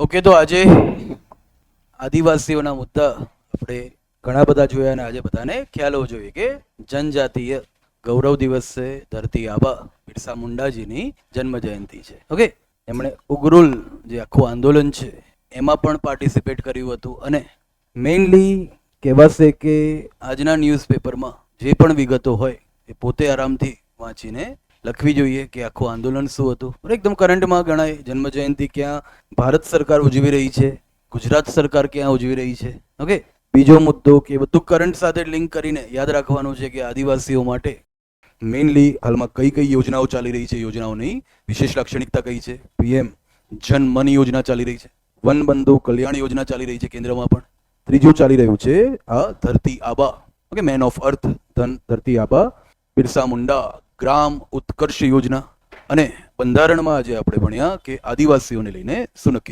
Okay, તો આજે આદિવાસીઓના મુદ્દા આપણે ઘણા બધા જોયા અને આજે બધાને ખ્યાલ હોવો જોઈએ કે જનજાતીય ગૌરવ દિવસ છે. ધરતી આબા બિરસા મુંડાજીની જન્મ જયંતિ છે. ઓકે, એમણે ઉગરુલ જે આખું આંદોલન છે એમાં પણ પાર્ટિસિપેટ કર્યું હતું અને મેઇનલી કહેવાશે કે આજના ન્યૂઝપેપરમાં જે પણ વિગતો હોય એ પોતે આરામથી વાંચીને લખવી જોઈએ કે આખું આંદોલન શું હતું. એકદમ કરંટમાં ગણાય. જન્મ જયંતિ ક્યાં ભારત સરકાર ઉજવી રહી છે, ગુજરાત સરકાર ક્યાં ઉજવી રહી છે. ઓકે, બીજો મુદ્દો કે બધું કરંટ સાથે લિંક કરીને યાદ રાખવાનું છે કે આદિવાસીઓ માટે મેઇનલી હાલમાં કઈ કઈ યોજનાઓ ચાલી રહી છે, યોજનાઓની વિશેષ લાક્ષણિકતા કઈ છે. પીએમ જન મન યોજના ચાલી રહી છે, વન બંધુ કલ્યાણ યોજના ચાલી રહી છે કેન્દ્રમાં પણ. ત્રીજું ચાલી રહ્યું છે આ ધરતી આબા, ઓકે, મેન ઓફ અર્થ ધરતી આબા બિરસા મુંડા ગ્રામ ઉત્કર્ષ યોજના. અને બંધારણમાં આજે આપણે ભણ્યા કે આદિવાસીઓને લઈને શું નક્કી